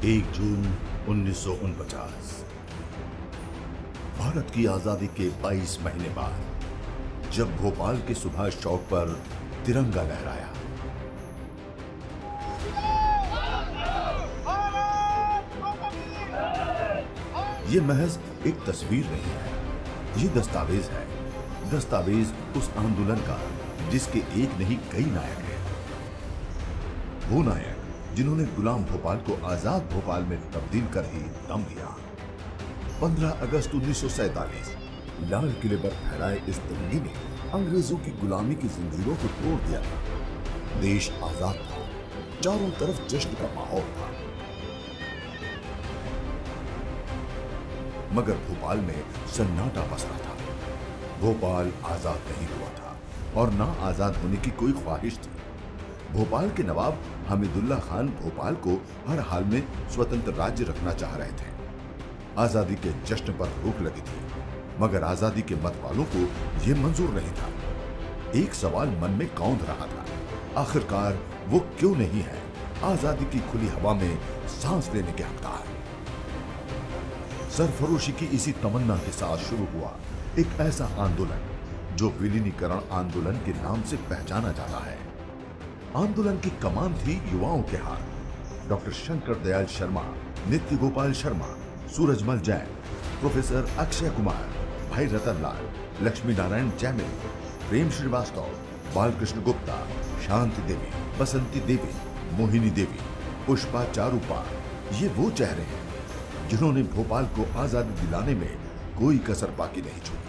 1 जून 1949 भारत की आजादी के 22 महीने बाद जब भोपाल के सुभाष चौक पर तिरंगा लहराया, ये महज एक तस्वीर नहीं है, ये दस्तावेज है। दस्तावेज उस आंदोलन का जिसके एक नहीं कई नायक हैं। वो नायक जिन्होंने गुलाम भोपाल को आजाद भोपाल में तब्दील कर ही दम लिया। 15 अगस्त 1947 लाल किले पर फहराए इस तिरंगे ने अंग्रेजों की गुलामी की जंजीरों को तोड़ दिया था। देश आजाद था, चारों तरफ जश्न का माहौल था। मगर भोपाल में सन्नाटा पसरा था। भोपाल आजाद नहीं हुआ था और ना आजाद होने की कोई ख्वाहिश थी। भोपाल के नवाब हमीदुल्लाह खान भोपाल को हर हाल में स्वतंत्र राज्य रखना चाह रहे थे। आजादी के जश्न पर रोक लगी थी, मगर आजादी के मत वालों को यह मंजूर नहीं था। एक सवाल मन में कौंध रहा था, आखिरकार वो क्यों नहीं है आजादी की खुली हवा में सांस लेने के हकदार। सरफरोशी की इसी तमन्ना के साथ शुरू हुआ एक ऐसा आंदोलन जो विलीनीकरण आंदोलन के नाम से पहचाना जाता है। आंदोलन की कमान थी युवाओं के हाथ। डॉक्टर शंकर दयाल शर्मा, नित्य गोपाल शर्मा, सूरजमल जैन, प्रोफेसर अक्षय कुमार, भाई रतन लाल, लक्ष्मी नारायण जैमिनी, प्रेम श्रीवास्तव, बालकृष्ण गुप्ता, शांति देवी, बसंती देवी, मोहिनी देवी, पुष्पा चारूपा, ये वो चेहरे हैं जिन्होंने भोपाल को आजादी दिलाने में कोई कसर बाकी नहीं छोड़ी।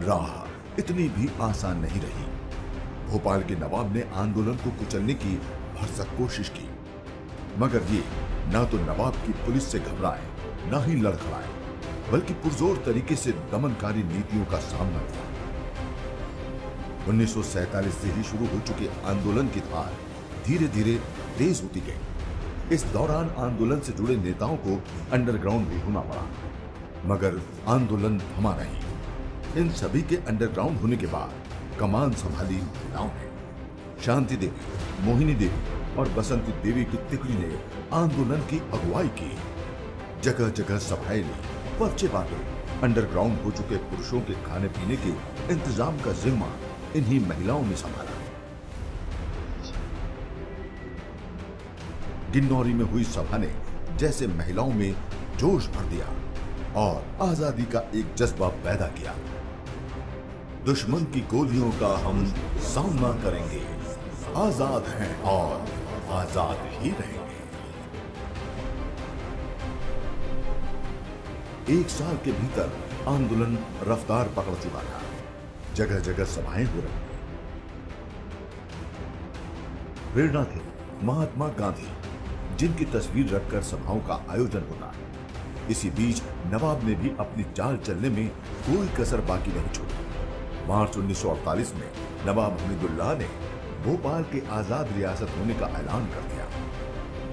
राह इतनी भी आसान नहीं रही। भोपाल के नवाब ने आंदोलन को कुचलने की भरसक कोशिश की, मगर ये ना तो नवाब की पुलिस से घबराए, ना ही लड़खड़ाए, बल्कि पुरजोर तरीके से दमनकारी नीतियों का सामना किया। 1947 से ही शुरू हो चुके आंदोलन की धार धीरे धीरे तेज होती गई। इस दौरान आंदोलन से जुड़े नेताओं को अंडरग्राउंड भी होना पड़ा, मगर आंदोलन थमा नहीं। इन सभी के अंडरग्राउंड होने के बाद कमान संभाली महिलाओं ने। शांति देवी, मोहिनी देवी और बसंती देवी की तिकड़ी ने आंदोलन की अगुवाई की। जगह जगह सभाएं ली, पर्चे बांटे। अंडरग्राउंड हो चुके पुरुषों के खाने पीने के इंतजाम का जिम्मा इन्हीं महिलाओं ने संभाला। गिन्नौरी में हुई सभा ने जैसे महिलाओं में जोश भर दिया और आजादी का एक जज्बा पैदा किया। दुश्मन की गोलियों का हम सामना करेंगे, आजाद हैं और आजाद ही रहेंगे। 1 साल के भीतर आंदोलन रफ्तार पकड़ चुका था। जगह जगह सभाएं हो रही थी। प्रेरणा थे महात्मा गांधी, जिनकी तस्वीर रखकर सभाओं का आयोजन होता। इसी बीच नवाब ने भी अपनी चाल चलने में कोई कसर बाकी नहीं छोड़ी। मार्च 1948 में नवाब हमीदुल्लाह ने भोपाल के आजाद रियासत होने का ऐलान कर दिया।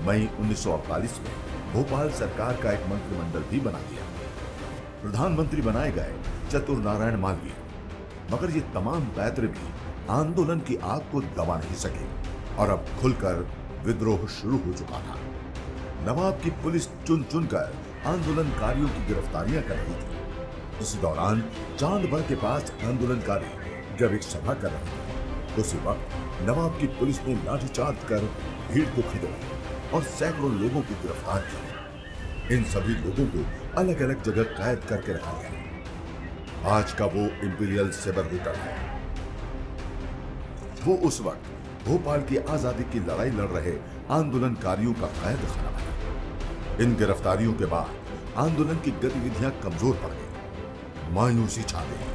मई 1948 में भोपाल सरकार का एक मंत्रिमंडल भी बना दिया। प्रधानमंत्री बनाए गए चतुर नारायण मालवीय, मगर ये तमाम पैतरे भी आंदोलन की आग को दबा नहीं सके और अब खुलकर विद्रोह शुरू हो चुका था। नवाब की पुलिस चुन चुनकर आंदोलनकारियों की गिरफ्तारियां कर रही थी। इसी दौरान चांदबड़ के पास आंदोलनकारी जब एक सभा कर रहे थे, उसी वक्त नवाब की पुलिस ने लाठीचार्ज कर भीड़ को खदेड़ा और सैकड़ों लोगों को गिरफ्तार किया। इन सभी लोगों को अलग अलग जगह कैद करके रखा गया। आज का वो इंपीरियल सेबर होटल है। वो उस वक्त भोपाल की आजादी की लड़ाई लड़ रहे आंदोलनकारियों का कैद खाना बना। इन गिरफ्तारियों के बाद आंदोलन की गतिविधियां कमजोर पड़ गई। मायूसी छा गई।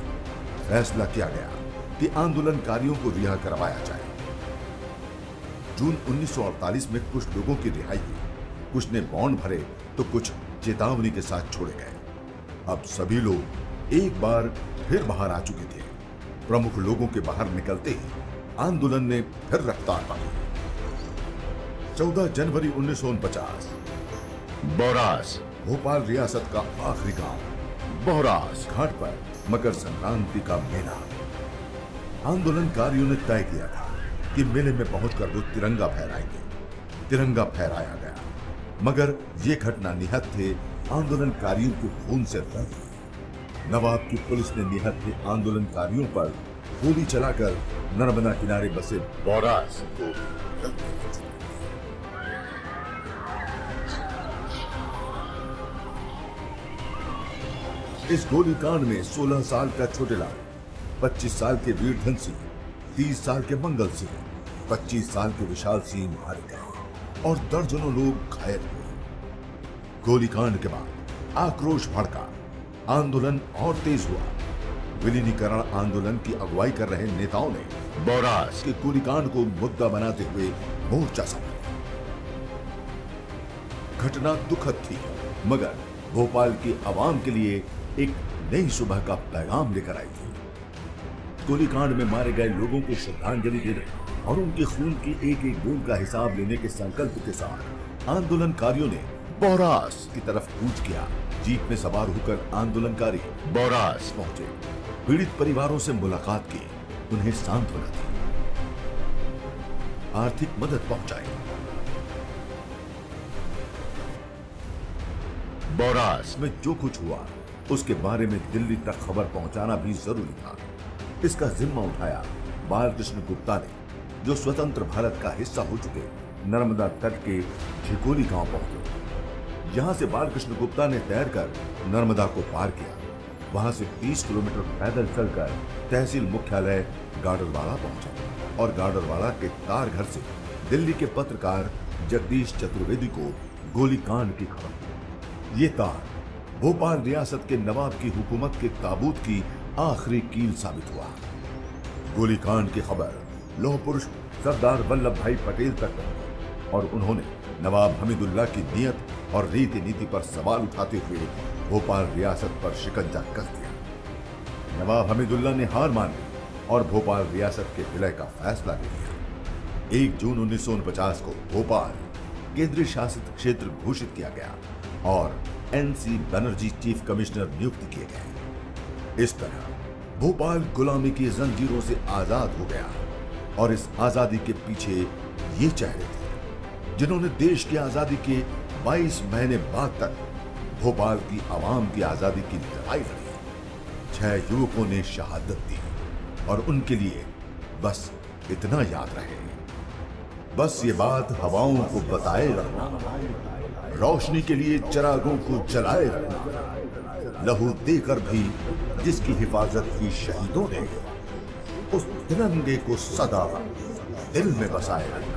फैसला किया गया कि आंदोलनकारियों को रिहा करवाया जाए। जून 1948 में कुछ लोगों की रिहाई हुई। कुछ ने बॉन्ड भरे तो कुछ चेतावनी के साथ छोड़े गए। अब सभी लोग एक बार फिर बाहर आ चुके थे। प्रमुख लोगों के बाहर निकलते ही आंदोलन ने फिर रफ्तार पकड़ी। 14 जनवरी 1949 बौरास, भोपाल रियासत का आखिरी गांव। बौरास घाट पर मकर संक्रांति का मेला। आंदोलनकारियों ने तय किया था कि मेले में पहुंचकर वो तिरंगा फहराएंगे। तिरंगा फहराया गया। मगर ये घटना निहत्थे आंदोलनकारियों के खून से रंगी। नवाब की पुलिस ने निहत्थे आंदोलनकारियों पर गोली चलाकर नर्मदा किनारे बसे बोरास को इस गोलीकांड में 16 साल का छोटेलाल, 25 साल के वीरधन सिंह, 30 साल के मंगल सिंह, 25 साल के विशाल सिंह मारे गए और दर्जनों लोग घायल हुए। गोलीकांड के बाद आक्रोश भड़का, आंदोलन और तेज हुआ। विलीनीकरण आंदोलन की अगुवाई कर रहे नेताओं ने बोरास के गोलीकांड को मुद्दा बनाते हुए मोर्चा संभाला। घटना दुखद थी, मगर भोपाल की आवाम के लिए एक नई सुबह का पैगाम लेकर आई थी। गोलीकांड में मारे गए लोगों को श्रद्धांजलि देने और उनके खून की एक एक बूंद का हिसाब लेने के संकल्प के साथ आंदोलनकारियों ने बोरास की तरफ कूच किया। जीप में सवार होकर आंदोलनकारी बोरास पहुंचे, पीड़ित परिवारों से मुलाकात की, उन्हें सांत्वना दी, आर्थिक मदद पहुंचाई। बोरास में जो कुछ हुआ उसके बारे में दिल्ली तक खबर पहुंचाना भी जरूरी था। इसका जिम्मा उठाया बालकृष्ण गुप्ता ने, जो स्वतंत्र भारत का हिस्सा हो चुके नर्मदा तट के झिकोली गांव पहुंचे। यहां से बालकृष्ण गुप्ता ने तैरकर नर्मदा को पार किया। वहां से 30 किलोमीटर पैदल चलकर तहसील मुख्यालय गाडरवाड़ा पहुंचा और गाडरवाड़ा के तार घर से दिल्ली के पत्रकार जगदीश चतुर्वेदी को गोलीकांड की खबर। ये तार भोपाल रियासत के नवाब की हुकूमत के ताबूत की आखिरी कील साबित हुआ। गोलीकांड की खबर लौह पुरुष सरदार वल्लभ भाई पटेल तक पहुंची और उन्होंने नवाब हमीदुल्लाह की नियत और रीति नीति पर सवाल उठाते हुए भोपाल रियासत पर शिकंजा कस दिया। नवाब हमीदुल्लाह ने हार मान ली और भोपाल रियासत के विलय का फैसला ले लिया। 1 जून 1949 को भोपाल केंद्रीय शासित क्षेत्र घोषित किया गया और NC बनर्जी चीफ कमिश्नर नियुक्त किए गए। इस तरह भोपाल गुलामी की जंजीरों से आजाद हो गया और इस आजादी के पीछे ये चेहरे थे जिन्होंने देश की आजादी के 22 महीने बाद तक भोपाल की आवाम की आजादी की लड़ाई लड़ी। 6 युवकों ने शहादत दी और उनके लिए बस इतना याद रहे, बस ये बात हवाओं को बताए रखना, रोशनी के लिए चिरागों को जलाए रखना, लहू देकर भी जिसकी हिफाजत की शहीदों ने, उस तिरंगे को सदा दिल में बसाए रखना।